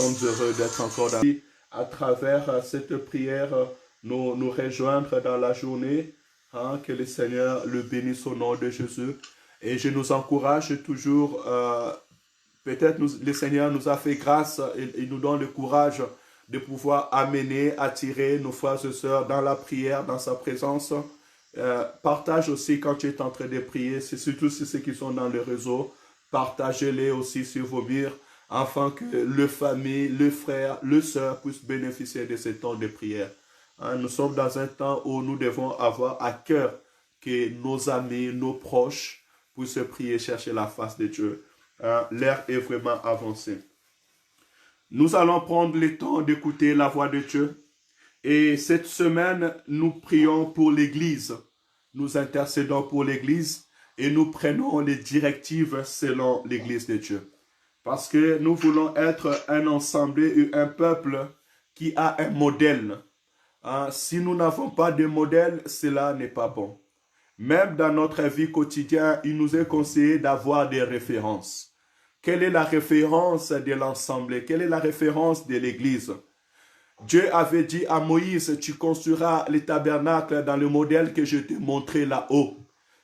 Nous sommes heureux d'être encore dans à travers cette prière, nous rejoindre dans la journée. Que le Seigneur le bénisse au nom de Jésus. Et je nous encourage toujours, peut-être le Seigneur nous a fait grâce et il nous donne le courage de pouvoir amener, attirer nos frères et sœurs dans la prière, dans sa présence. Partage aussi quand tu es en train de prier, c'est surtout ceux qui sont dans le réseau. Partagez-les aussi sur vos murs, afin que le famille, le frère, le sœur puissent bénéficier de ce temps de prière. Nous sommes dans un temps où nous devons avoir à cœur que nos amis, nos proches puissent prier, chercher la face de Dieu. L'heure est vraiment avancée. Nous allons prendre le temps d'écouter la voix de Dieu. Et cette semaine, nous prions pour l'Église. Nous intercédons pour l'Église et nous prenons les directives selon l'Église de Dieu. Parce que nous voulons être un ensemble et un peuple qui a un modèle. Si nous n'avons pas de modèle, cela n'est pas bon. Même dans notre vie quotidienne, il nous est conseillé d'avoir des références. Quelle est la référence de l'ensemble? Quelle est la référence de l'Église? Dieu avait dit à Moïse, tu construiras le tabernacle dans le modèle que je t'ai montré là-haut.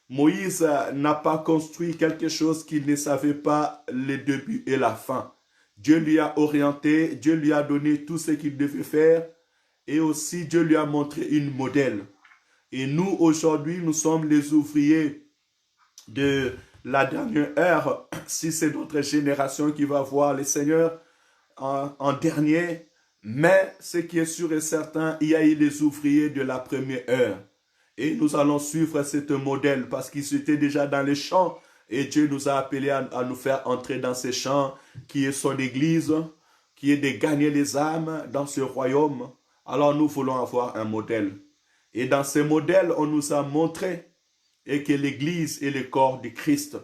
Moïse n'a pas construit quelque chose qu'il ne savait pas le début et la fin. Dieu lui a orienté, Dieu lui a donné tout ce qu'il devait faire et aussi Dieu lui a montré une modèle. Et nous, aujourd'hui, nous sommes les ouvriers de la dernière heure. Si c'est notre génération qui va voir le Seigneur en dernier, mais ce qui est sûr et certain, il y a eu les ouvriers de la première heure. Et nous allons suivre ce modèle parce qu'ils étaient déjà dans les champs et Dieu nous a appelés à nous faire entrer dans ces champs qui est son Église, qui est de gagner les âmes dans ce royaume. Alors nous voulons avoir un modèle. Et dans ce modèle, on nous a montré et que l'Église est le corps de Christ.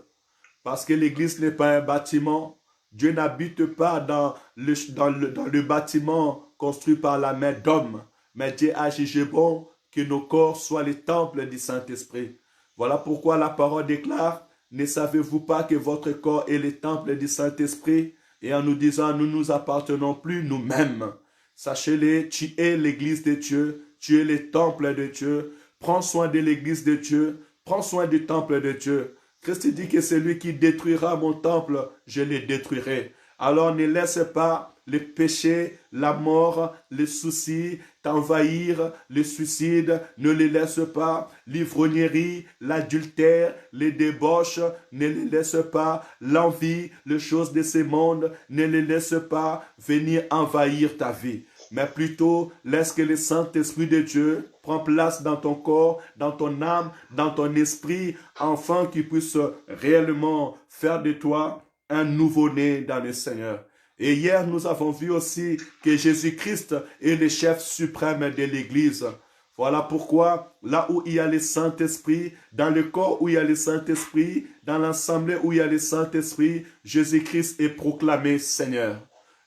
Parce que l'Église n'est pas un bâtiment. Dieu n'habite pas dans le bâtiment construit par la main d'homme. Mais Dieu a jugé bon que nos corps soient les temples du Saint-Esprit. Voilà pourquoi la parole déclare, ne savez-vous pas que votre corps est le temple du Saint-Esprit? Et en nous disant, nous ne nous appartenons plus nous-mêmes. Sachez-le, tu es l'église de Dieu, tu es le temple de Dieu. Prends soin de l'église de Dieu, prends soin du temple de Dieu. Christ dit que celui qui détruira mon temple, je le détruirai. Alors ne laisse pas le péché, la mort, les soucis t'envahir, le suicide, ne les laisse pas, l'ivrognerie, l'adultère, les débauches, ne les laisse pas, l'envie, les choses de ce monde, ne les laisse pas venir envahir ta vie. Mais plutôt, laisse que le Saint-Esprit de Dieu prenne place dans ton corps, dans ton âme, dans ton esprit, afin qu'il puisse réellement faire de toi un nouveau-né dans le Seigneur. Et hier, nous avons vu aussi que Jésus-Christ est le chef suprême de l'Église. Voilà pourquoi, là où il y a le Saint-Esprit, dans le corps où il y a le Saint-Esprit, dans l'assemblée où il y a le Saint-Esprit, Jésus-Christ est proclamé Seigneur.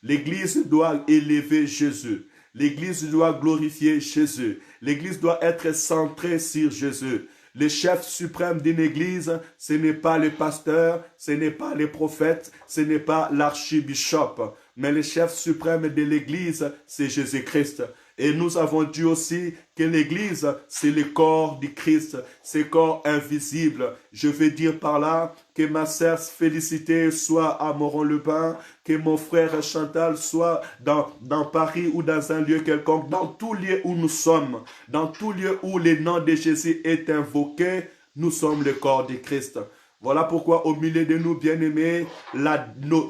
L'Église doit élever Jésus. L'Église doit glorifier Jésus. L'Église doit être centrée sur Jésus. Le chef suprême d'une église, ce n'est pas le pasteur, ce n'est pas le prophète, ce n'est pas l'archibishop. Mais le chef suprême de l'église, c'est Jésus-Christ. Et nous avons dit aussi que l'église, c'est le corps du Christ, c'est le corps invisible. Je veux dire par là que ma sœur Félicité soit à Moron-le-Bain, que mon frère Chantal soit dans Paris ou dans un lieu quelconque, dans tout lieu où nous sommes, dans tout lieu où le nom de Jésus est invoqué, nous sommes le corps du Christ. Voilà pourquoi au milieu de nous, bien-aimés, la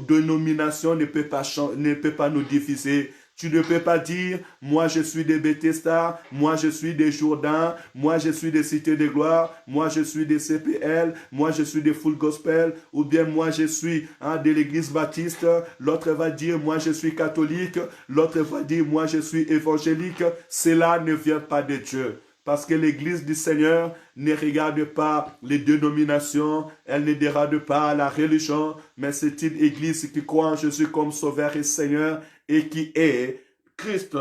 dénomination ne peut pas nous diviser. Tu ne peux pas dire, moi je suis de Bethesda, moi je suis de Jourdain, moi je suis de Cité de Gloire, moi je suis de CPL, moi je suis de Full Gospel, ou bien moi je suis de l'Église baptiste, l'autre va dire, moi je suis catholique, l'autre va dire, moi je suis évangélique. Cela ne vient pas de Dieu. Parce que l'Église du Seigneur ne regarde pas les dénominations, elle ne dégrade pas la religion, mais c'est une Église qui croit en Jésus comme Sauveur et Seigneur et qui est Christ,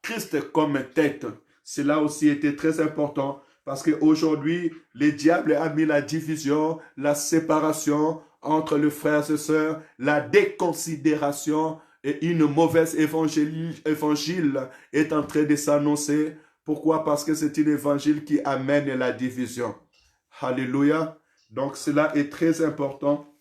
Christ comme tête. Cela aussi était très important parce qu'aujourd'hui, le diable a mis la division, la séparation entre les frères et sœurs, la déconsidération et une mauvaise évangile est en train de s'annoncer. Pourquoi? Parce que c'est un évangile qui amène la division. Alléluia. Donc cela est très important.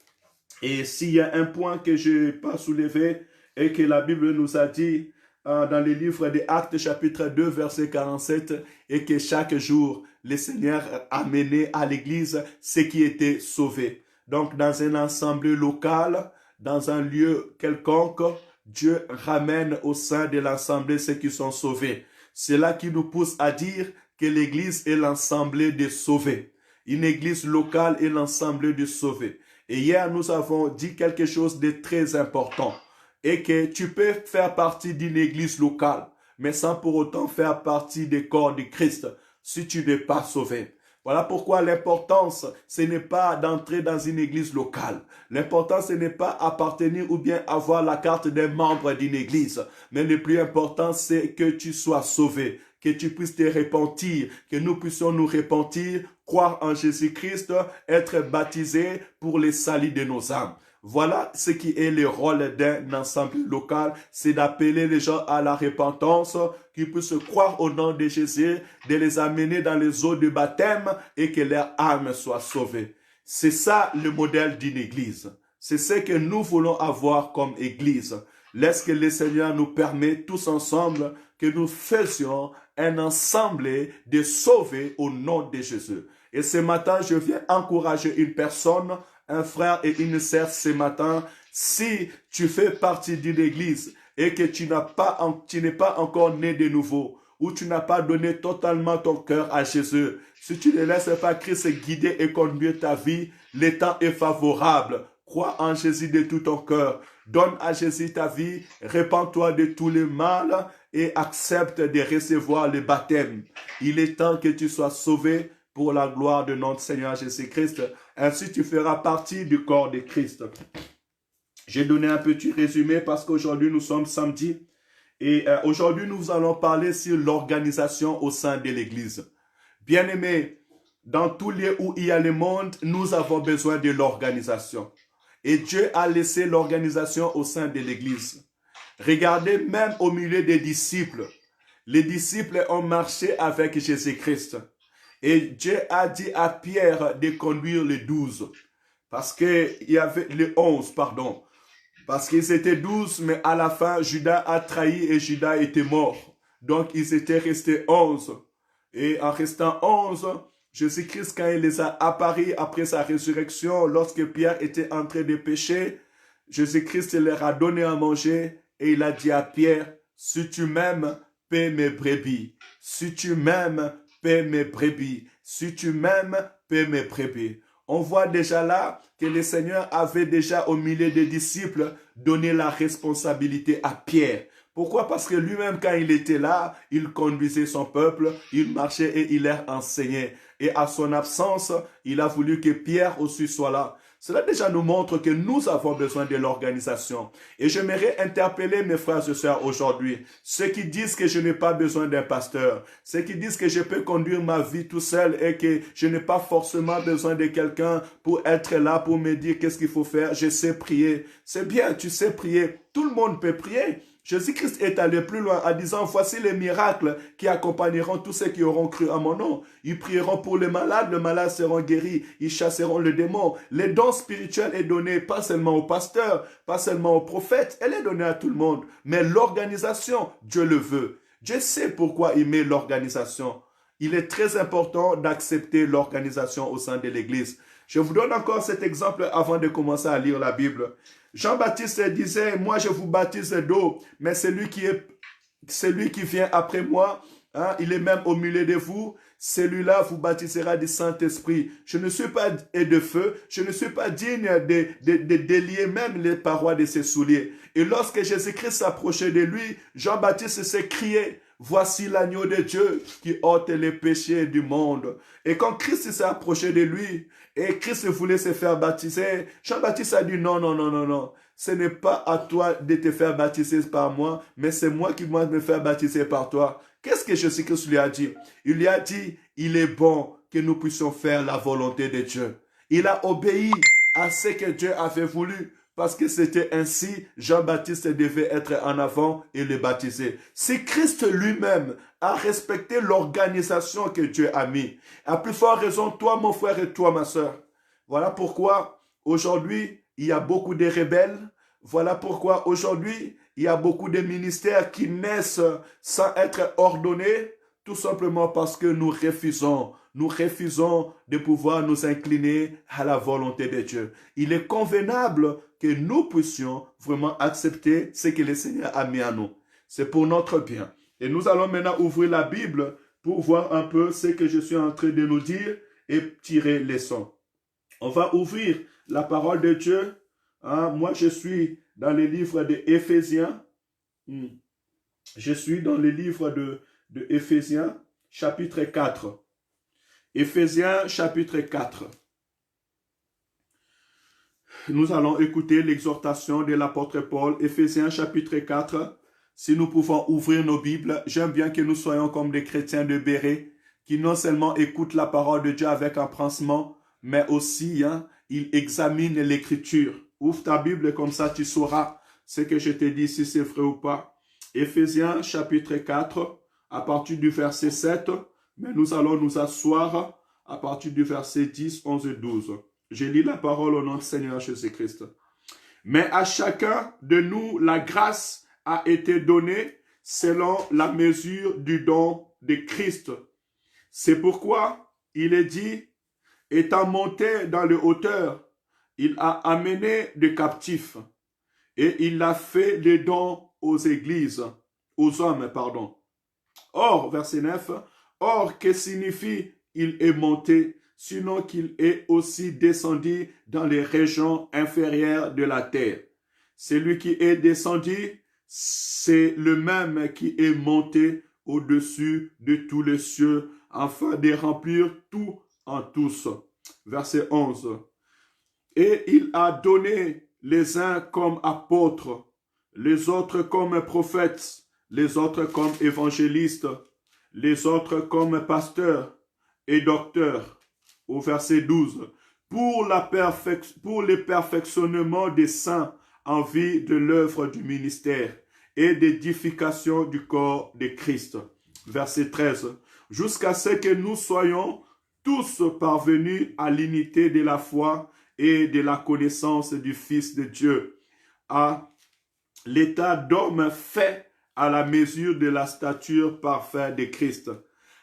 Et s'il y a un point que je n'ai pas soulevé et que la Bible nous a dit dans le livre des Actes chapitre 2 verset 47 et que chaque jour le Seigneur amenait à l'église ceux qui étaient sauvés. Donc dans un ensemble local, dans un lieu quelconque, Dieu ramène au sein de l'assemblée ceux qui sont sauvés. C'est là qui nous pousse à dire que l'église est l'ensemble des sauvés. Une église locale est l'ensemble des sauvés. Et hier, nous avons dit quelque chose de très important. Et que tu peux faire partie d'une église locale, mais sans pour autant faire partie du corps de Christ, si tu n'es pas sauvé. Voilà pourquoi l'importance, ce n'est pas d'entrer dans une église locale. L'important, ce n'est pas appartenir ou bien avoir la carte d'un membre d'une église. Mais le plus important, c'est que tu sois sauvé, que tu puisses te repentir, que nous puissions nous repentir, croire en Jésus-Christ, être baptisés pour le salut de nos âmes. Voilà ce qui est le rôle d'un ensemble local, c'est d'appeler les gens à la repentance, qu'ils puissent croire au nom de Jésus, de les amener dans les eaux de baptême et que leur âme soit sauvée. C'est ça le modèle d'une église. C'est ce que nous voulons avoir comme église. Laisse que le Seigneur nous permette tous ensemble que nous faisions un ensemble de sauvés au nom de Jésus. Et ce matin, je viens encourager une personne, un frère et une sœur ce matin. Si tu fais partie d'une église et que tu n'es pas encore né de nouveau, ou tu n'as pas donné totalement ton cœur à Jésus, si tu ne laisses pas Christ guider et conduire ta vie, le temps est favorable. Crois en Jésus de tout ton cœur. Donne à Jésus ta vie, répands-toi de tous les mal et accepte de recevoir le baptême. Il est temps que tu sois sauvé pour la gloire de notre Seigneur Jésus-Christ. Ainsi, tu feras partie du corps de Christ. J'ai donné un petit résumé parce qu'aujourd'hui, nous sommes samedi. Et aujourd'hui, nous allons parler sur l'organisation au sein de l'Église. Bien-aimés, dans tous lieux où il y a le monde, nous avons besoin de l'organisation. Et Dieu a laissé l'organisation au sein de l'Église. Regardez même au milieu des disciples. Les disciples ont marché avec Jésus-Christ. Et Dieu a dit à Pierre de conduire les 12. Parce qu'il y avait les 11, pardon. Parce qu'ils étaient 12, mais à la fin, Judas a trahi et Judas était mort. Donc, ils étaient restés 11. Et en restant 11, Jésus-Christ, quand il les a apparus après sa résurrection, lorsque Pierre était en train de pécher, Jésus-Christ leur a donné à manger et il a dit à Pierre, si tu m'aimes, paie mes brebis. Si tu m'aimes, paie mes brebis. Si tu m'aimes, paie mes brebis. On voit déjà là que le Seigneur avait déjà au milieu des disciples donné la responsabilité à Pierre. Pourquoi? Parce que lui-même, quand il était là, il conduisait son peuple, il marchait et il leur enseignait. Et à son absence, il a voulu que Pierre aussi soit là. Cela déjà nous montre que nous avons besoin de l'organisation. Et j'aimerais interpeller mes frères et sœurs aujourd'hui. Ceux qui disent que je n'ai pas besoin d'un pasteur. Ceux qui disent que je peux conduire ma vie tout seul et que je n'ai pas forcément besoin de quelqu'un pour être là, pour me dire qu'est-ce qu'il faut faire. Je sais prier. C'est bien, tu sais prier. Tout le monde peut prier. Jésus-Christ est allé plus loin en disant, voici les miracles qui accompagneront tous ceux qui auront cru à mon nom. Ils prieront pour les malades seront guéris, ils chasseront les démons. Les dons spirituels est donné pas seulement aux pasteurs, pas seulement aux prophètes, elle est donnée à tout le monde. Mais l'organisation, Dieu le veut. Dieu sait pourquoi il met l'organisation. Il est très important d'accepter l'organisation au sein de l'Église. Je vous donne encore cet exemple avant de commencer à lire la Bible. Jean-Baptiste disait, moi je vous baptise d'eau, mais celui qui vient après moi, hein, il est même au milieu de vous, celui-là vous baptisera du Saint-Esprit. Je ne suis pas de feu, je ne suis pas digne de délier même les parois de ses souliers. Et lorsque Jésus-Christ s'approchait de lui, Jean-Baptiste s'est crié, voici l'agneau de Dieu qui ôte les péchés du monde. Et quand Christ s'est approché de lui, et Christ voulait se faire baptiser, Jean-Baptiste a dit non, non, non, non, non. Ce n'est pas à toi de te faire baptiser par moi, mais c'est moi qui dois me faire baptiser par toi. Qu'est-ce que Jésus-Christ lui a dit? Il lui a dit, il est bon que nous puissions faire la volonté de Dieu. Il a obéi à ce que Dieu avait voulu. parce que c'était ainsi, Jean-Baptiste devait être en avant et le baptiser. Si Christ lui-même a respecté l'organisation que Dieu a mis, à plus forte raison, toi mon frère et toi ma soeur. Voilà pourquoi aujourd'hui, il y a beaucoup de rebelles. Voilà pourquoi aujourd'hui, il y a beaucoup de ministères qui naissent sans être ordonnés, tout simplement parce que nous refusons de pouvoir nous incliner à la volonté de Dieu. Il est convenable que nous puissions vraiment accepter ce que le Seigneur a mis à nous. C'est pour notre bien. Et nous allons maintenant ouvrir la Bible pour voir un peu ce que je suis en train de nous dire et tirer les leçons. On va ouvrir la parole de Dieu. Moi, je suis dans le livre de Éphésiens. Je suis dans le livre de Éphésiens, chapitre 4. Éphésiens, chapitre 4. Nous allons écouter l'exhortation de l'apôtre Paul. Éphésiens, chapitre 4. Si nous pouvons ouvrir nos Bibles, j'aime bien que nous soyons comme des chrétiens de Béret, qui non seulement écoutent la parole de Dieu avec empressement, mais aussi, ils examinent l'écriture. Ouvre ta Bible, comme ça tu sauras ce que je te dis, si c'est vrai ou pas. Éphésiens, chapitre 4, à partir du verset 7, mais nous allons nous asseoir à partir du verset 10, 11 et 12. Je lis la parole au nom du Seigneur Jésus-Christ. Mais à chacun de nous, la grâce a été donnée selon la mesure du don de Christ. C'est pourquoi il est dit, étant monté dans les hauteurs, il a amené des captifs et il a fait des dons aux églises, aux hommes, pardon. Or, verset 9, or, que signifie il est monté, sinon qu'il est aussi descendu dans les régions inférieures de la terre. Celui qui est descendu, c'est le même qui est monté au-dessus de tous les cieux, afin de remplir tout en tous. Verset 11. Et il a donné les uns comme apôtres, les autres comme prophètes, les autres comme évangélistes, les autres comme pasteurs et docteurs. Au verset 12. Pour le perfectionnement des saints en vue de l'œuvre du ministère et d'édification du corps de Christ. Verset 13. Jusqu'à ce que nous soyons tous parvenus à l'unité de la foi et de la connaissance du Fils de Dieu, à l'état d'homme fait à la mesure de la stature parfaite de Christ.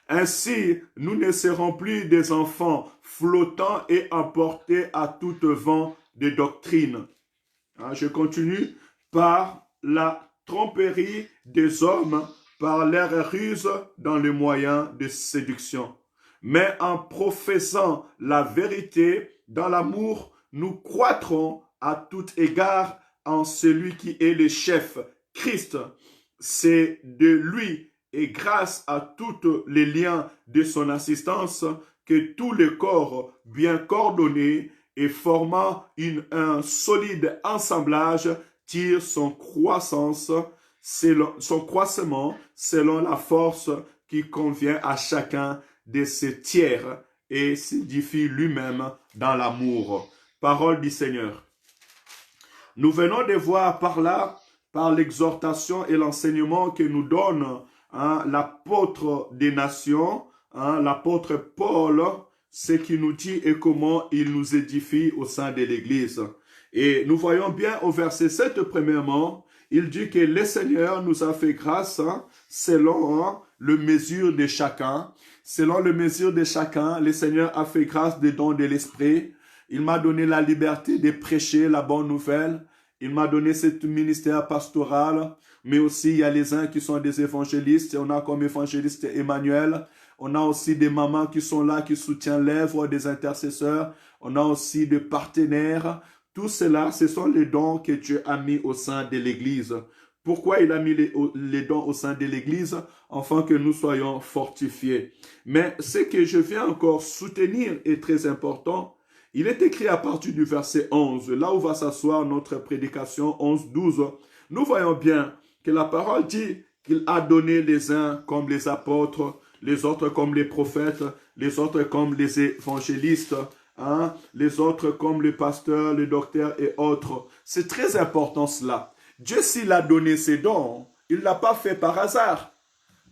Ainsi, nous ne serons plus des enfants flottants et emportés à tout vent de doctrine. Je continue. Par la tromperie des hommes, par leur ruse dans les moyens de séduction. Mais en professant la vérité dans l'amour, nous croîtrons à tout égard en celui qui est le chef, Christ. C'est de lui et grâce à tous les liens de son assistance que tout le corps bien coordonné et formant un solide assemblage tire son croissement selon la force qui convient à chacun de ses tiers et s'édifie lui-même dans l'amour. Parole du Seigneur. Nous venons de voir par l'exhortation et l'enseignement que nous donne l'apôtre des nations, l'apôtre Paul, ce qu'il nous dit et comment il nous édifie au sein de l'Église. Et nous voyons bien au verset 7, premièrement, il dit que le Seigneur nous a fait grâce selon le mesure de chacun. Selon le mesure de chacun, le Seigneur a fait grâce des dons de l'Esprit. Il m'a donné la liberté de prêcher la bonne nouvelle. Il m'a donné ce ministère pastoral. Mais aussi, il y a les uns qui sont des évangélistes. On a comme évangéliste Emmanuel. On a aussi des mamans qui sont là, qui soutiennent l'œuvre des intercesseurs. On a aussi des partenaires. Tout cela, ce sont les dons que Dieu a mis au sein de l'Église. Pourquoi il a mis les dons au sein de l'Église? Afin que nous soyons fortifiés. Mais ce que je viens encore soutenir est très important. Il est écrit à partir du verset 11, là où va s'asseoir notre prédication 11-12. Nous voyons bien que la parole dit qu'il a donné les uns comme les apôtres, les autres comme les prophètes, les autres comme les évangélistes, hein, les autres comme le pasteur, le docteur et autres. C'est très important cela. Dieu, s'il a donné ses dons, il ne l'a pas fait par hasard.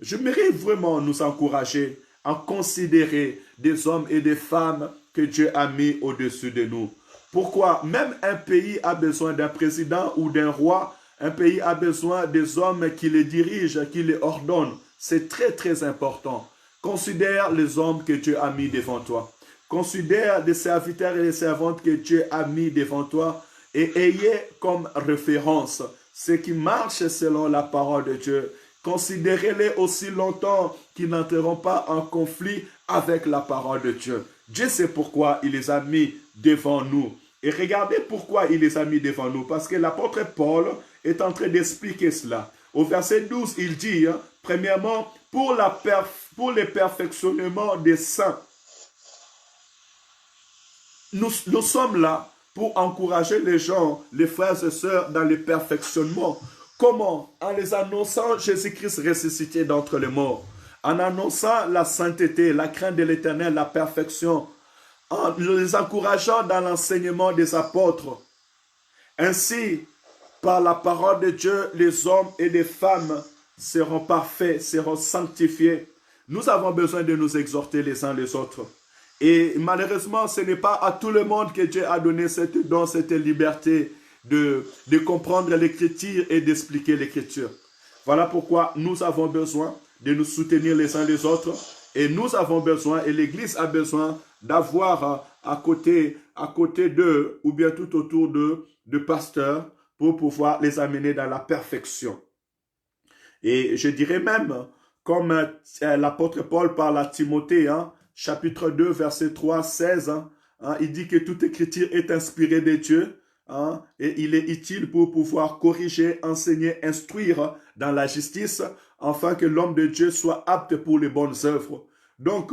J'aimerais vraiment nous encourager à considérer des hommes et des femmes que Dieu a mis au-dessus de nous. Pourquoi? Même un pays a besoin d'un président ou d'un roi. Un pays a besoin des hommes qui les dirigent, qui les ordonnent. C'est très, très important. Considère les hommes que Dieu a mis devant toi. Considère les serviteurs et les servantes que Dieu a mis devant toi et ayez comme référence ceux qui marchent selon la parole de Dieu. Considérez-les aussi longtemps qu'ils n'entreront pas en conflit avec la parole de Dieu. Dieu sait pourquoi il les a mis devant nous. Et regardez pourquoi il les a mis devant nous. Parce que l'apôtre Paul est en train d'expliquer cela. Au verset 12, il dit, premièrement, pour le perfectionnement des saints. Nous sommes là pour encourager les gens, les frères et sœurs, dans le perfectionnement. Comment? En les annonçant Jésus-Christ ressuscité d'entre les morts. En annonçant la sainteté, la crainte de l'Éternel, la perfection. En les encourageant dans l'enseignement des apôtres. Ainsi, par la parole de Dieu, les hommes et les femmes seront parfaits, seront sanctifiés. Nous avons besoin de nous exhorter les uns les autres. Et malheureusement, ce n'est pas à tout le monde que Dieu a donné cette don, cette liberté de comprendre l'Écriture et d'expliquer l'Écriture. Voilà pourquoi nous avons besoin de nous soutenir les uns les autres. Et nous avons besoin, et l'Église a besoin d'avoir à côté d'eux, ou bien tout autour d'eux, de pasteurs pour pouvoir les amener dans la perfection. Et je dirais même, comme l'apôtre Paul parle à Timothée, chapitre 2, verset 3, 16, il dit que toute écriture est inspirée de Dieu, et il est utile pour pouvoir corriger, enseigner, instruire dans la justice, afin que l'homme de Dieu soit apte pour les bonnes œuvres. Donc,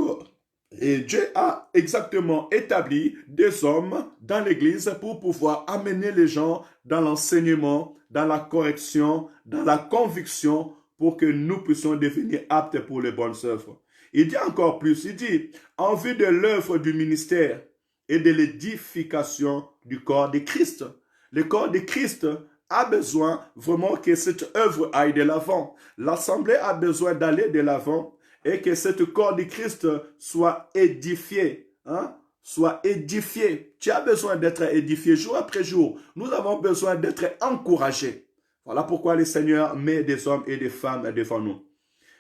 et Dieu a exactement établi des hommes dans l'Église pour pouvoir amener les gens dans l'enseignement, dans la correction, dans la conviction, pour que nous puissions devenir aptes pour les bonnes œuvres. Il dit encore plus, il dit, en vue de l'œuvre du ministère et de l'édification du corps de Christ. Le corps de Christ a besoin vraiment que cette œuvre aille de l'avant. L'Assemblée a besoin d'aller de l'avant et que ce corps de Christ soit édifié. Soit édifié. Tu as besoin d'être édifié jour après jour. Nous avons besoin d'être encouragés. Voilà pourquoi le Seigneur met des hommes et des femmes devant nous.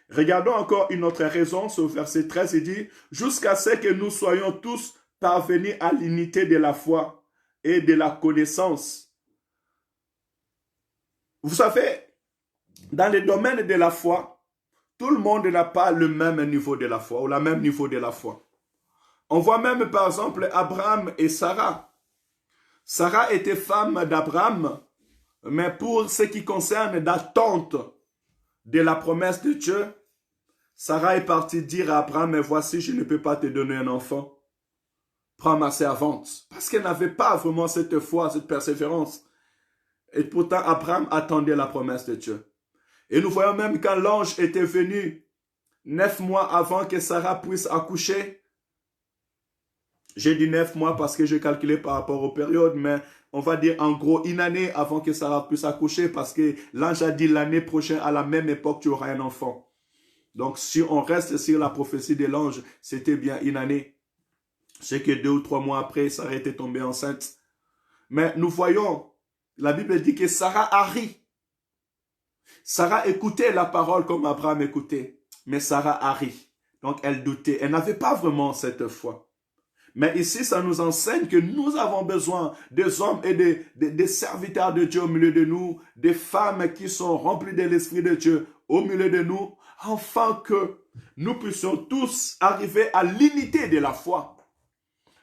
Regardons encore une autre raison. Sur verset 13, il dit, jusqu'à ce que nous soyons tous parvenus à l'unité de la foi et de la connaissance. Vous savez, dans le domaine de la foi, tout le monde n'a pas le même niveau de la foi ou le même niveau de la foi. On voit même par exemple Abraham et Sarah. Sarah était femme d'Abraham, mais pour ce qui concerne l'attente de la promesse de Dieu, Sarah est partie dire à Abraham, mais voici, je ne peux pas te donner un enfant. Prends ma servante. Parce qu'elle n'avait pas vraiment cette foi, cette persévérance. Et pourtant, Abraham attendait la promesse de Dieu. Et nous voyons même quand l'ange était venu 9 mois avant que Sarah puisse accoucher. J'ai dit 9 mois parce que j'ai calculé par rapport aux périodes, mais on va dire en gros une année avant que Sarah puisse accoucher parce que l'ange a dit l'année prochaine à la même époque tu auras un enfant. Donc si on reste sur la prophétie de l'ange, c'était bien une année. C'est que 2 ou 3 mois après, Sarah était tombée enceinte. Mais nous voyons, la Bible dit que Sarah a ri. Sarah écoutait la parole comme Abraham écoutait, mais Sarah a ri. Donc elle doutait, elle n'avait pas vraiment cette foi. Mais ici, ça nous enseigne que nous avons besoin des hommes et des serviteurs de Dieu au milieu de nous, des femmes qui sont remplies de l'Esprit de Dieu au milieu de nous, afin que nous puissions tous arriver à l'unité de la foi.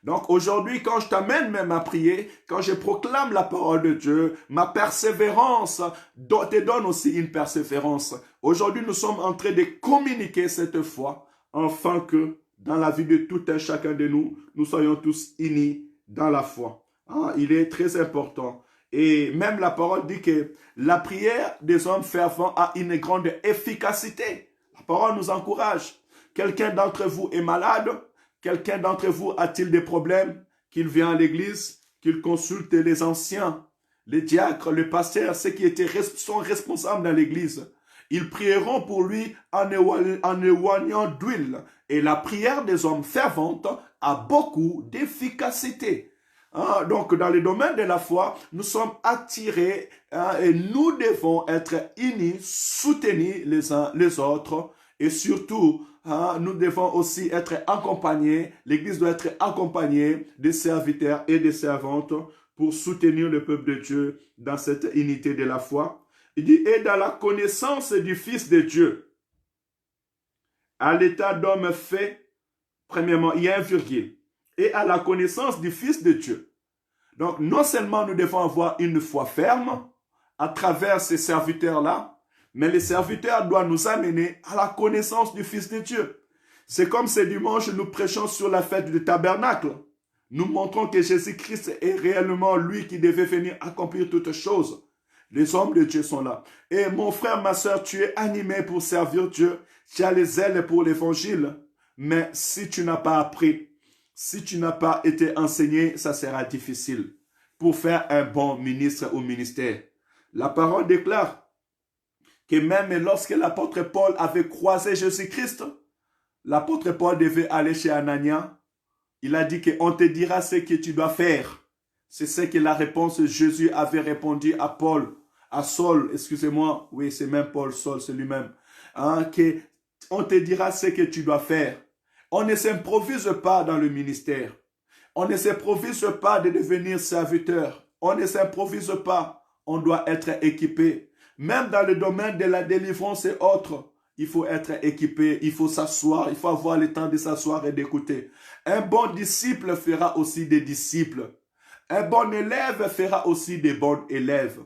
Donc aujourd'hui, quand je t'amène même à prier, quand je proclame la parole de Dieu, ma persévérance te donne aussi une persévérance. Aujourd'hui, nous sommes en train de communiquer cette foi, afin que dans la vie de tout un chacun de nous, nous soyons tous unis dans la foi. Il est très important. Et même la parole dit que la prière des hommes fervents a une grande efficacité. La parole nous encourage. Quelqu'un d'entre vous est malade? Quelqu'un d'entre vous a-t-il des problèmes? qu'il vient à l'église, qu'il consulte les anciens, les diacres, les pasteurs, ceux qui sont responsables dans l'église. Ils prieront pour lui en éloignant d'huile. Et la prière des hommes ferventes a beaucoup d'efficacité. Hein, donc, dans le domaine de la foi, nous sommes attirés et nous devons être unis, soutenir les uns les autres. Et surtout, nous devons aussi être accompagnés, l'Église doit être accompagnée des serviteurs et des servantes pour soutenir le peuple de Dieu dans cette unité de la foi. Il dit, et dans la connaissance du Fils de Dieu, à l'état d'homme fait, premièrement, il y a un virgule, et à la connaissance du Fils de Dieu. Donc, non seulement nous devons avoir une foi ferme à travers ces serviteurs-là, mais les serviteurs doivent nous amener à la connaissance du Fils de Dieu. C'est comme ce dimanche, nous prêchons sur la fête du tabernacle. Nous montrons que Jésus-Christ est réellement lui qui devait venir accomplir toutes choses. Les hommes de Dieu sont là. Et mon frère, ma soeur, tu es animé pour servir Dieu. Tu as les ailes pour l'évangile. Mais si tu n'as pas appris, si tu n'as pas été enseigné, ça sera difficile pour faire un bon ministre au ministère. La parole déclare que même lorsque l'apôtre Paul avait croisé Jésus-Christ, l'apôtre Paul devait aller chez Anania. Il a dit qu'on te dira ce que tu dois faire. C'est ce que la réponse de Jésus avait répondu à Paul, à Saul, excusez-moi. Oui, c'est même Paul, Saul, c'est lui-même. Hein, on te dira ce que tu dois faire. On ne s'improvise pas dans le ministère. On ne s'improvise pas de devenir serviteur. On ne s'improvise pas. On doit être équipé. Même dans le domaine de la délivrance et autres, il faut être équipé, il faut s'asseoir, il faut avoir le temps de s'asseoir et d'écouter. Un bon disciple fera aussi des disciples. Un bon élève fera aussi des bons élèves.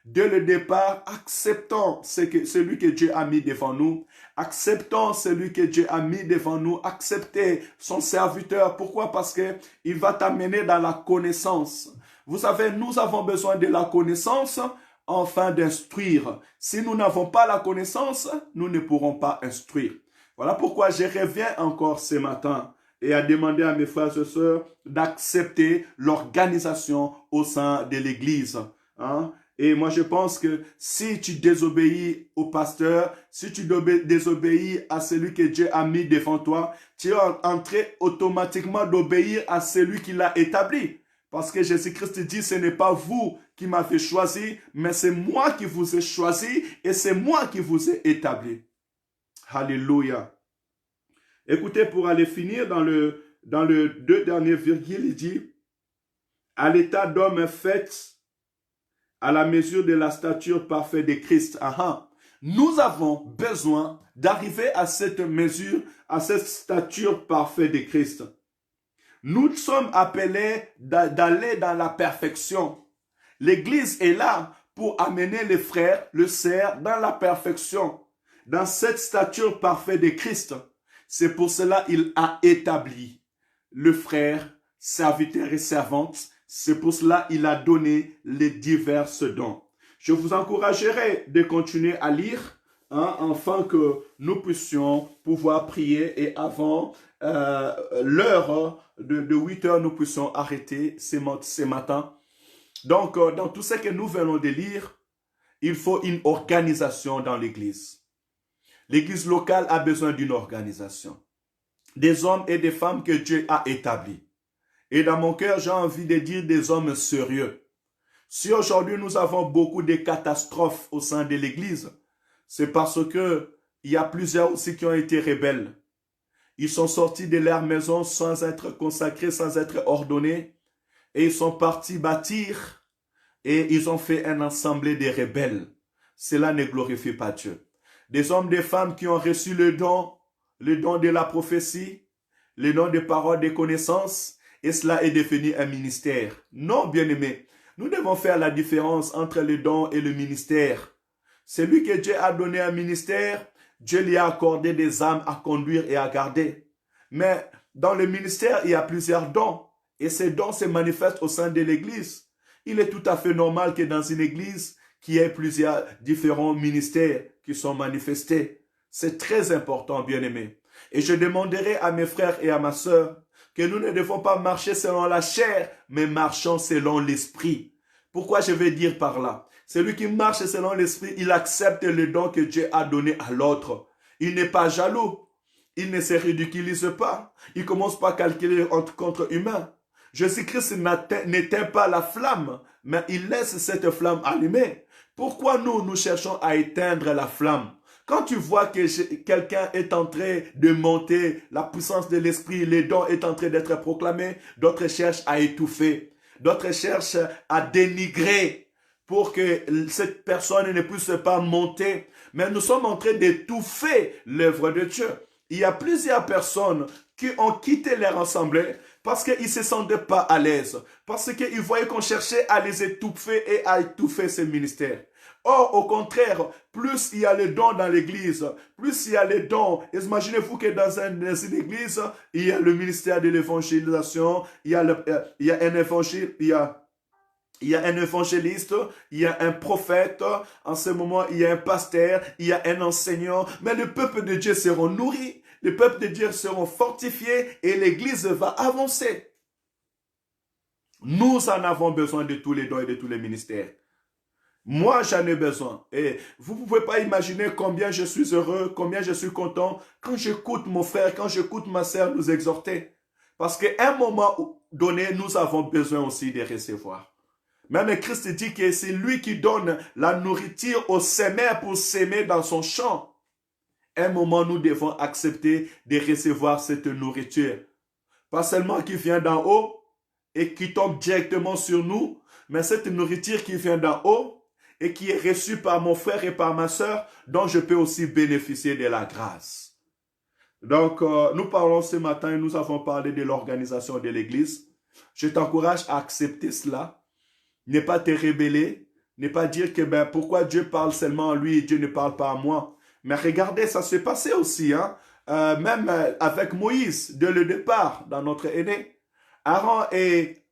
Dès le départ, acceptons celui que Dieu a mis devant nous. Acceptons celui que Dieu a mis devant nous. Acceptez son serviteur. Pourquoi? Parce qu'il va t'amener dans la connaissance. Vous savez, nous avons besoin de la connaissance afin d'instruire. Si nous n'avons pas la connaissance, nous ne pourrons pas instruire. Voilà pourquoi je reviens encore ce matin et à demander à mes frères et sœurs d'accepter l'organisation au sein de l'Église. Hein? Et moi, je pense que si tu désobéis au pasteur, si tu désobéis à celui que Dieu a mis devant toi, tu es en train automatiquement d'obéir à celui qui l'a établi. Parce que Jésus-Christ dit, ce n'est pas vous qui m'avez choisi, mais c'est moi qui vous ai choisi et c'est moi qui vous ai établi. Alléluia. Écoutez, pour aller finir dans le deux derniers virgules, il dit, à l'état d'homme fait, à la mesure de la stature parfaite de Christ. Nous avons besoin d'arriver à cette mesure, à cette stature parfaite de Christ. Nous sommes appelés d'aller dans la perfection. L'Église est là pour amener les frères, les sœurs dans la perfection, dans cette stature parfaite de Christ. C'est pour cela qu'il a établi le frère, serviteur et servante. C'est pour cela qu'il a donné les divers dons. Je vous encouragerai de continuer à lire afin que nous puissions pouvoir prier et avant l'heure de 8 heures, nous puissions arrêter ce matin. Donc, dans tout ce que nous venons de lire, il faut une organisation dans l'Église. L'Église locale a besoin d'une organisation. Des hommes et des femmes que Dieu a établis. Et dans mon cœur, j'ai envie de dire des hommes sérieux. Si aujourd'hui nous avons beaucoup de catastrophes au sein de l'Église, c'est parce que il y a plusieurs aussi qui ont été rebelles. Ils sont sortis de leur maison sans être consacrés, sans être ordonnés. Et ils sont partis bâtir et ils ont fait un ensemble de rebelles. Cela ne glorifie pas Dieu. Des hommes, des femmes qui ont reçu le don de la prophétie, le don des paroles de connaissance, et cela est devenu un ministère. Non, bien-aimés, nous devons faire la différence entre le don et le ministère. Celui que Dieu a donné un ministère, Dieu lui a accordé des âmes à conduire et à garder. Mais dans le ministère, il y a plusieurs dons. Et ces dons se manifestent au sein de l'Église. Il est tout à fait normal que dans une Église, qu'il y ait plusieurs différents ministères qui sont manifestés. C'est très important, bien-aimés. Et je demanderai à mes frères et à ma sœur que nous ne devons pas marcher selon la chair, mais marchons selon l'esprit. Pourquoi je vais dire par là? Celui qui marche selon l'esprit, il accepte le don que Dieu a donné à l'autre. Il n'est pas jaloux. Il ne se ridiculise pas. Il ne commence pas à calculer contre humains. Jésus-Christ n'éteint pas la flamme, mais il laisse cette flamme allumée. Pourquoi nous cherchons à éteindre la flamme? Quand tu vois que quelqu'un est en train de monter, la puissance de l'esprit, les dons est en train d'être proclamés, d'autres cherchent à étouffer, d'autres cherchent à dénigrer pour que cette personne ne puisse pas monter. Mais nous sommes en train d'étouffer l'œuvre de Dieu. Il y a plusieurs personnes qui ont quitté leur assemblée parce qu'ils ne se sentaient pas à l'aise, parce qu'ils voyaient qu'on cherchait à les étouffer et à étouffer ce ministère. Or, au contraire, plus il y a les dons dans l'église, plus il y a les dons. Imaginez-vous que dans une église, il y a le ministère de l'évangélisation, il y a un évangile, il y a un évangéliste, il y a un prophète, en ce moment il y a un pasteur, il y a un enseignant, mais le peuple de Dieu sera nourri, le peuple de Dieu sera fortifié et l'église va avancer. Nous en avons besoin de tous les dons et de tous les ministères. Moi, j'en ai besoin. Et vous ne pouvez pas imaginer combien je suis heureux, combien je suis content quand j'écoute mon frère, quand j'écoute ma sœur nous exhorter. Parce qu'à un moment donné, nous avons besoin aussi de recevoir. Même Christ dit que c'est lui qui donne la nourriture au semeur pour s'aimer dans son champ. À un moment, nous devons accepter de recevoir cette nourriture. Pas seulement qui vient d'en haut et qui tombe directement sur nous, mais cette nourriture qui vient d'en haut et qui est reçue par mon frère et par ma sœur, dont je peux aussi bénéficier de la grâce. Donc, nous parlons ce matin et nous avons parlé de l'organisation de l'Église. Je t'encourage à accepter cela. Ne pas te rebeller, ne pas dire que pourquoi Dieu parle seulement à lui et Dieu ne parle pas à moi. Mais regardez, ça s'est passé aussi, hein? Même avec Moïse, dès le départ, dans notre aîné. Aaron et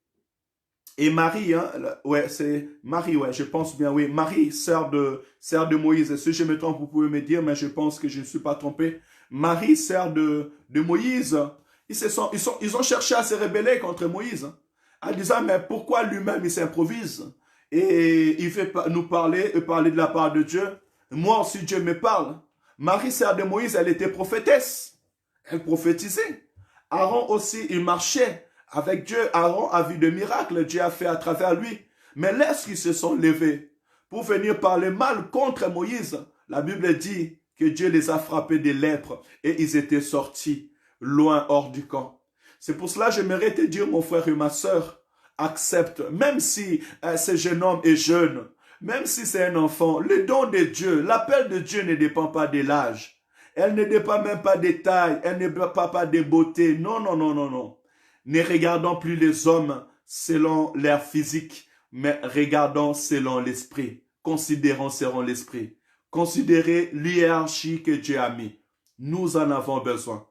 Marie, hein? Ouais, c'est Marie, ouais, je pense bien, oui. Marie, sœur de Moïse. Si je me trompe, vous pouvez me dire, mais je pense que je ne suis pas trompé. Marie, sœur de Moïse, ils ont cherché à se rebeller contre Moïse, hein, en disant, mais pourquoi lui-même il s'improvise et il fait nous parler et parler de la part de Dieu. Moi aussi, Dieu me parle. Marie, sœur de Moïse, elle était prophétesse. Elle prophétisait. Aaron aussi, il marchait avec Dieu. Aaron a vu des miracles, Dieu a fait à travers lui. Mais lorsqu'ils se sont levés pour venir parler mal contre Moïse, la Bible dit que Dieu les a frappés de lèpre et ils étaient sortis loin hors du camp. C'est pour cela que j'aimerais te dire, mon frère et ma sœur, accepte, même si ce jeune homme est jeune, même si c'est un enfant, le don de Dieu, l'appel de Dieu ne dépend pas de l'âge. Elle ne dépend même pas des tailles, elle ne dépend pas des beautés. Non, non, non, non, non. Ne regardons plus les hommes selon leur physique, mais regardons selon l'esprit. Considérons selon l'esprit. Considérez l'hiérarchie que Dieu a mis. Nous en avons besoin.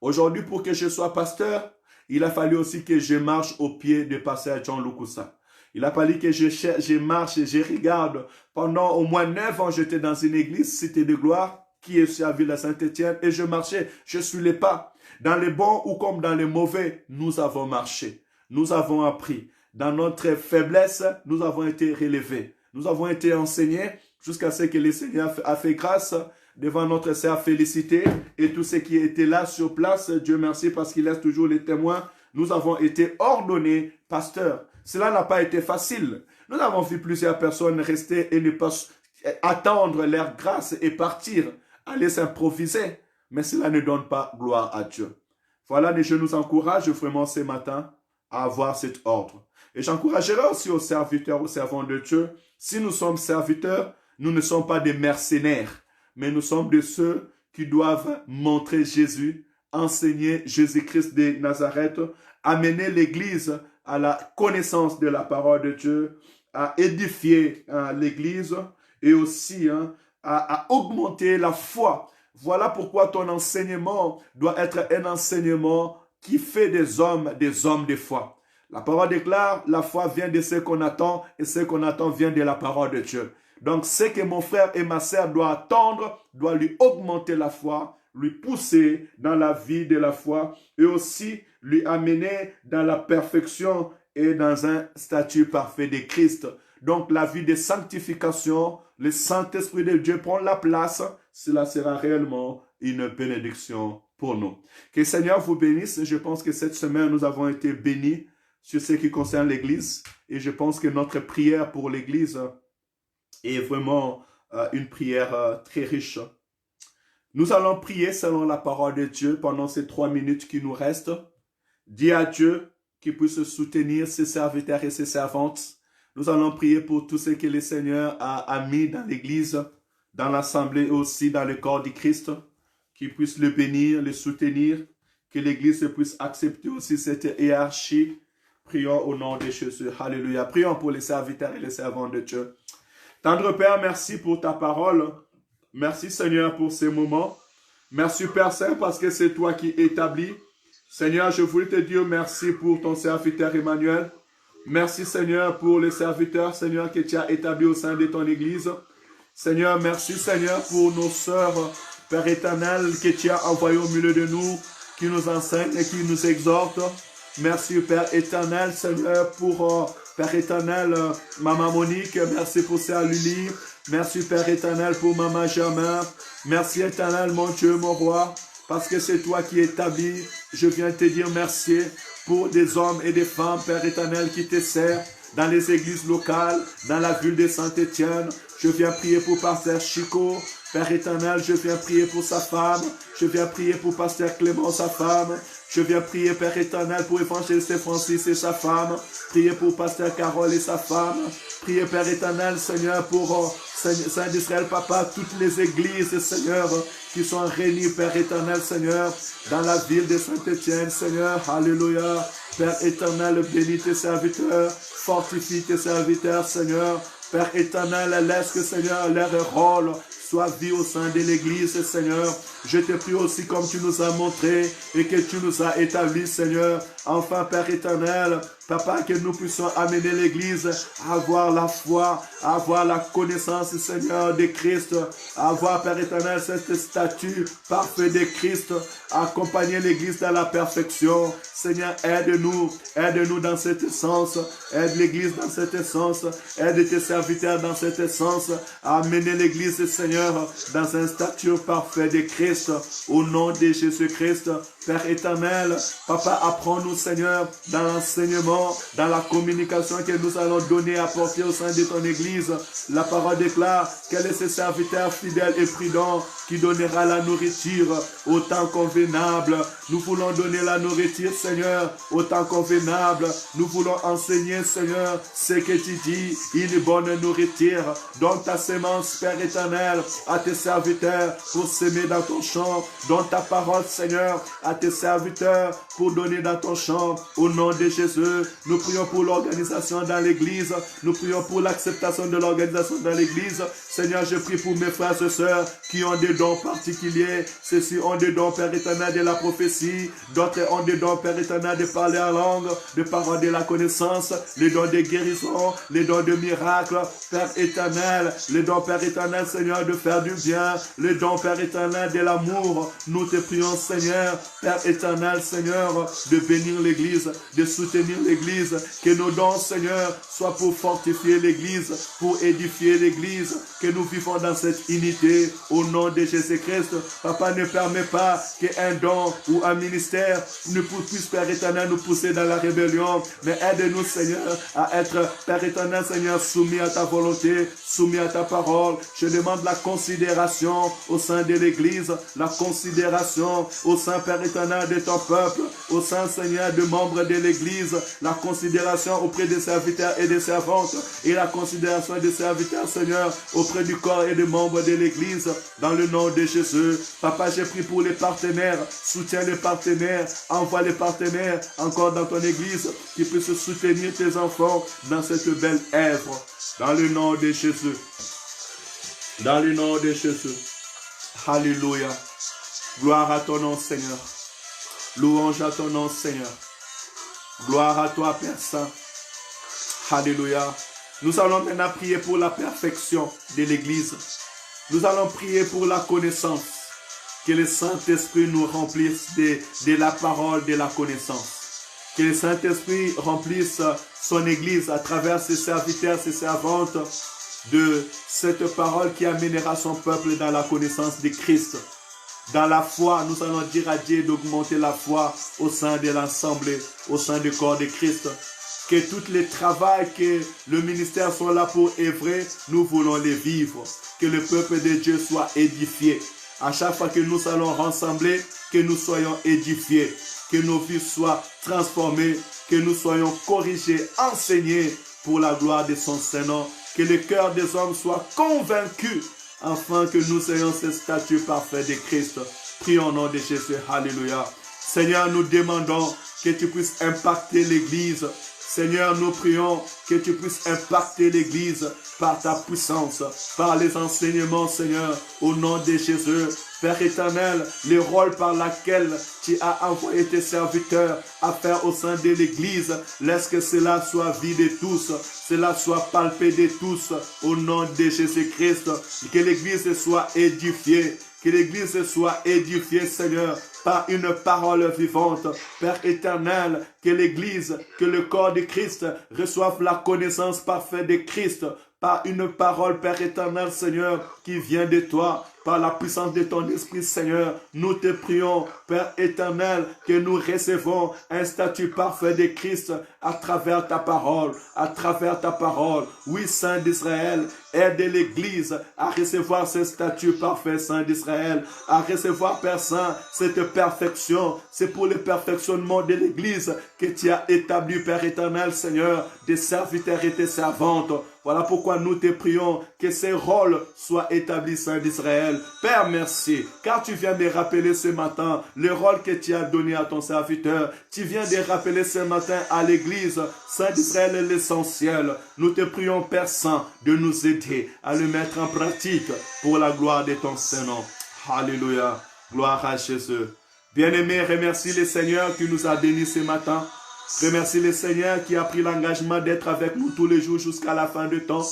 Aujourd'hui, pour que je sois pasteur, il a fallu aussi que je marche au pied de pasteur John Lukusa. Il a fallu que je marche et je regarde. Pendant au moins 9 ans, j'étais dans une église, Cité de Gloire, qui est sur la ville de Saint-Étienne, et je marchais, je suis les pas. Dans les bons ou comme dans les mauvais, nous avons marché. Nous avons appris. Dans notre faiblesse, nous avons été relevés. Nous avons été enseignés jusqu'à ce que le Seigneur a fait grâce devant notre sœur Félicité et tous ceux qui étaient là sur place. Dieu merci parce qu'il laisse toujours les témoins. Nous avons été ordonnés pasteurs. Cela n'a pas été facile. Nous avons vu plusieurs personnes rester et ne pas attendre leur grâce et partir, aller s'improviser. Mais cela ne donne pas gloire à Dieu. Voilà, je nous encourage vraiment ce matin à avoir cet ordre. Et j'encouragerai aussi aux serviteurs, aux servants de Dieu. Si nous sommes serviteurs, nous ne sommes pas des mercenaires, mais nous sommes de ceux qui doivent montrer Jésus, enseigner Jésus-Christ de Nazareth, amener l'Église à la connaissance de la parole de Dieu, à édifier l'Église et aussi à augmenter la foi. Voilà pourquoi ton enseignement doit être un enseignement qui fait des hommes de foi. La parole déclare, la foi vient de ce qu'on attend et ce qu'on attend vient de la parole de Dieu. Donc, ce que mon frère et ma sœur doivent attendre, doit lui augmenter la foi, lui pousser dans la vie de la foi et aussi lui amener dans la perfection et dans un statut parfait de Christ. Donc la vie de sanctification, le Saint-Esprit de Dieu prend la place, cela sera réellement une bénédiction pour nous. Que le Seigneur vous bénisse. Je pense que cette semaine, nous avons été bénis sur ce qui concerne l'Église. Et je pense que notre prière pour l'Église est vraiment une prière très riche. Nous allons prier selon la parole de Dieu pendant ces 3 minutes qui nous restent. Dis à Dieu qu'il puisse soutenir ses serviteurs et ses servantes. Nous allons prier pour tout ce que le Seigneur a mis dans l'Église, dans l'Assemblée et aussi dans le corps du Christ, qu'il puisse le bénir, le soutenir, que l'Église puisse accepter aussi cette hiérarchie. Prions au nom de Jésus. Alléluia. Prions pour les serviteurs et les servantes de Dieu. Tendre Père, merci pour ta parole. Merci Seigneur pour ces moments. Merci Père Saint parce que c'est toi qui établis. Seigneur, je voulais te dire merci pour ton serviteur Emmanuel. Merci Seigneur pour les serviteurs, Seigneur, que tu as établis au sein de ton Église. Seigneur, merci Seigneur pour nos sœurs, Père éternel, que tu as envoyées au milieu de nous, qui nous enseignent et qui nous exhortent. Merci Père éternel, Seigneur, pour Père éternel, Maman Monique. Merci pour Sœur Lily. Merci Père éternel pour Maman Germain. Merci éternel, mon Dieu, mon roi, parce que c'est toi qui établis. Je viens te dire merci pour des hommes et des femmes, Père éternel, qui te servent dans les églises locales, dans la ville de Saint-Étienne. Je viens prier pour Pasteur Chico. Père éternel, je viens prier pour sa femme. Je viens prier pour Pasteur Clément, sa femme. Je viens prier, Père éternel, pour Évangéliste Francis et sa femme. Prier pour Pasteur Carole et sa femme. Prier, Père éternel, Seigneur, pour Saint d'Israël, Papa, toutes les églises, Seigneur, qui sont réunies, Père éternel, Seigneur, dans la ville de Saint-Étienne, Seigneur. Alléluia. Père éternel, bénis tes serviteurs. Fortifie tes serviteurs, Seigneur. Père éternel, laisse que, Seigneur, leur rôle soit vu au sein de l'Église, Seigneur. Je te prie aussi comme tu nous as montré et que tu nous as établi, Seigneur. Enfin, Père éternel, Papa, que nous puissions amener l'Église à avoir la foi, à avoir la connaissance, Seigneur, de Christ, à avoir, Père éternel, cette statut parfait de Christ, accompagner l'Église dans la perfection. Seigneur, aide-nous dans cet sens, aide l'Église dans cet sens, aide tes serviteurs dans cet sens, à amener l'Église, Seigneur, dans un statut parfait de Christ, au nom de Jésus-Christ. Père éternel, Papa, apprends-nous, Seigneur, dans l'enseignement, dans la communication que nous allons donner, apporter au sein de ton Église. La parole déclare quel est ce serviteur fidèle et prudent qui donnera la nourriture au temps convenable. Nous voulons donner la nourriture, Seigneur, au temps convenable. Nous voulons enseigner, Seigneur, ce que tu dis, une bonne nourriture. Donne ta semence, Père éternel, à tes serviteurs pour s'aimer dans ton champ. Donne ta parole, Seigneur, à tes serviteurs pour donner dans ton champ. Au nom de Jésus, nous prions pour l'organisation dans l'Église. Nous prions pour l'acceptation de l'organisation dans l'Église. Seigneur, je prie pour mes frères et sœurs qui ont des dons particuliers. Ceux-ci ont des dons, Père éternel, de la prophétie. D'autres ont des dons, Père éternel, de parler en langue, de parole de la connaissance, les dons de guérison, les dons de miracles, Père éternel, les dons, Père éternel, Seigneur, de faire du bien, les dons, Père éternel, de l'amour. Nous te prions, Seigneur, Père éternel, Seigneur, de bénir l'Église, de soutenir l'Église, que nos dons, Seigneur, soient pour fortifier l'Église, pour édifier l'Église, que nous vivons dans cette unité, au nom de Jésus-Christ. Papa, ne permet pas qu'un don ou un ministère ne puisse, Père éternel, nous pousser dans la rébellion, mais aide-nous, Seigneur, à être, Père éternel, Seigneur, soumis à ta volonté, soumis à ta parole. Je demande la considération au sein de l'Église, la considération au sein, Père éternel, de ton peuple, au sein, Seigneur, de membres de l'Église, la considération auprès des serviteurs et des servantes, et la considération des serviteurs, Seigneur, auprès du corps et des membres de l'Église, dans le nom de Jésus. Papa, j'ai pris pour les partenaires, soutiens les partenaires, envoie les partenaires encore dans ton Église, qui puissent soutenir tes enfants dans cette belle œuvre, dans le nom de Jésus. Dans le nom de Jésus. Alléluia. Gloire à ton nom, Seigneur. Louange à ton nom, Seigneur. Gloire à toi, Père Saint. Alléluia. Nous allons maintenant prier pour la perfection de l'Église. Nous allons prier pour la connaissance. Que le Saint-Esprit nous remplisse de la parole, de la connaissance. Que le Saint-Esprit remplisse son Église à travers ses serviteurs, ses servantes, de cette parole qui amènera son peuple dans la connaissance de Christ. Dans la foi, nous allons dire à Dieu d'augmenter la foi au sein de l'Assemblée, au sein du corps de Christ. Que tous les travaux que le ministère sont là pour œuvrer, nous voulons les vivre. Que le peuple de Dieu soit édifié. À chaque fois que nous allons rassembler, que nous soyons édifiés. Que nos vies soient transformées. Que nous soyons corrigés, enseignés pour la gloire de son Saint-Nom. Que le cœur des hommes soit convaincu afin que nous ayons ce statut parfait de Christ. Prions au nom de Jésus. Alléluia. Seigneur, nous demandons que tu puisses impacter l'Église. Seigneur, nous prions que tu puisses impacter l'Église par ta puissance, par les enseignements, Seigneur, au nom de Jésus. Père éternel, le rôle par lequel tu as envoyé tes serviteurs à faire au sein de l'Église, laisse que cela soit vu de tous, cela soit palpé de tous, au nom de Jésus-Christ. Que l'Église soit édifiée. Que l'Église soit édifiée, Seigneur, par une parole vivante. Père éternel, que l'Église, que le corps de Christ reçoive la connaissance parfaite de Christ par une parole, Père éternel, Seigneur, qui vient de toi, par la puissance de ton Esprit, Seigneur. Nous te prions, Père éternel, que nous recevons un statut parfait de Christ à travers ta parole, à travers ta parole. Oui, Saint d'Israël, aide l'Église à recevoir ce statut parfait, Saint d'Israël, à recevoir, Père Saint, cette perfection. C'est pour le perfectionnement de l'Église que tu as établi, Père éternel, Seigneur, des serviteurs et des servantes. Voilà pourquoi nous te prions que ces rôles soient établis, Saint d'Israël. Père, merci, car tu viens de rappeler ce matin le rôle que tu as donné à ton serviteur. Tu viens de rappeler ce matin à l'Église, Saint d'Israël est l'essentiel. Nous te prions, Père Saint, de nous aider à le mettre en pratique pour la gloire de ton Saint-Nom. Alléluia, gloire à Jésus. Bien-aimés, remercie le Seigneur qui nous a bénis ce matin. Remercie le Seigneur qui a pris l'engagement d'être avec nous tous les jours jusqu'à la fin du temps.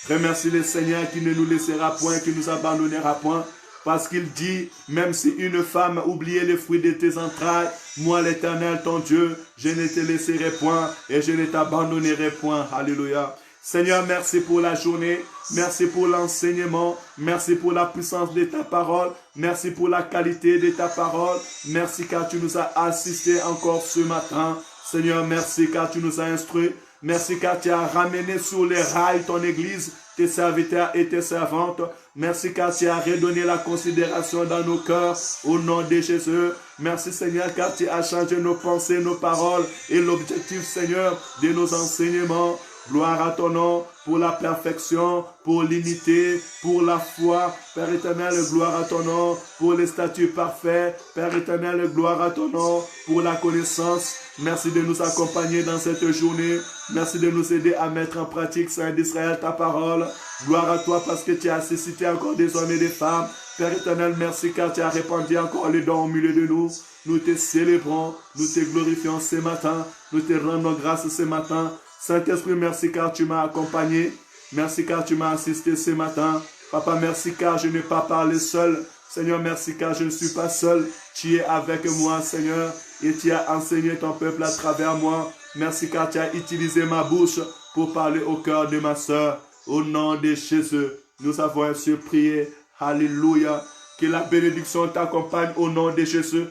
Remercie le Seigneur qui ne nous laissera point, qui nous abandonnera point. Parce qu'il dit, même si une femme oubliait les fruits de tes entrailles, moi l'Éternel ton Dieu, je ne te laisserai point et je ne t'abandonnerai point. Alléluia. Seigneur, merci pour la journée, merci pour l'enseignement, merci pour la puissance de ta parole, merci pour la qualité de ta parole, merci car tu nous as assistés encore ce matin. Seigneur, merci car tu nous as instruits. Merci car tu as ramené sur les rails ton Église, tes serviteurs et tes servantes. Merci car tu as redonné la considération dans nos cœurs au nom de Jésus. Merci Seigneur car tu as changé nos pensées, nos paroles et l'objectif Seigneur de nos enseignements. Gloire à ton nom pour la perfection, pour l'unité, pour la foi. Père éternel, gloire à ton nom pour les statuts parfaits. Père éternel, gloire à ton nom pour la connaissance. Merci de nous accompagner dans cette journée. Merci de nous aider à mettre en pratique, Saint d'Israël, ta parole. Gloire à toi parce que tu as suscité encore des hommes et des femmes. Père éternel, merci car tu as répandu encore les dons au milieu de nous. Nous te célébrons, nous te glorifions ce matin. Nous te rendons grâce ce matin. Saint-Esprit, merci car tu m'as accompagné. Merci car tu m'as assisté ce matin. Papa, merci car je n'ai pas parlé seul. Seigneur, merci car je ne suis pas seul. Tu es avec moi, Seigneur, et tu as enseigné ton peuple à travers moi. Merci car tu as utilisé ma bouche pour parler au cœur de ma soeur. Au nom de Jésus, nous avons ainsi prié. Alléluia. Que la bénédiction t'accompagne au nom de Jésus.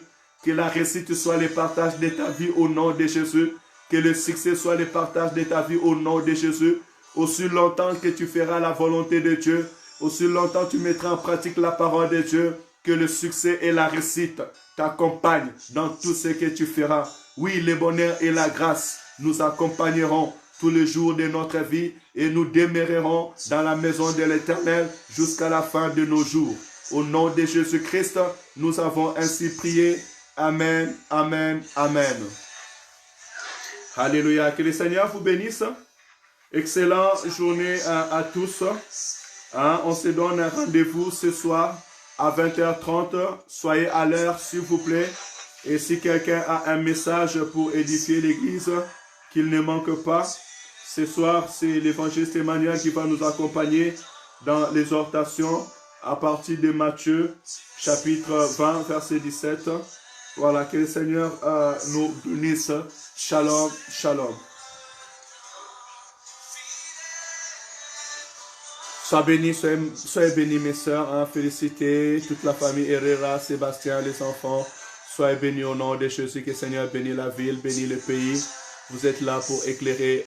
Que la réussite soit le partage de ta vie au nom de Jésus. Que le succès soit le partage de ta vie au nom de Jésus. Aussi longtemps que tu feras la volonté de Dieu, aussi longtemps tu mettras en pratique la parole de Dieu, que le succès et la réussite t'accompagnent dans tout ce que tu feras. Oui, le bonheur et la grâce nous accompagneront tous les jours de notre vie et nous demeurerons dans la maison de l'Éternel jusqu'à la fin de nos jours. Au nom de Jésus-Christ, nous avons ainsi prié. Amen, amen, amen. Alléluia. Que le Seigneur vous bénisse. Excellente journée à tous. On se donne un rendez-vous ce soir à 20h30. Soyez à l'heure, s'il vous plaît. Et si quelqu'un a un message pour édifier l'église, qu'il ne manque pas. Ce soir, c'est l'évangéliste Emmanuel qui va nous accompagner dans l'exhortation. à partir de Matthieu, chapitre 20, verset 17. Voilà, que le Seigneur nous bénisse. Shalom, shalom. Soyez bénis mes sœurs, hein, félicitez toute la famille Herrera, Sébastien, les enfants. Soyez bénis au nom de Jésus, que le Seigneur bénisse la ville, bénisse le pays. Vous êtes là pour éclairer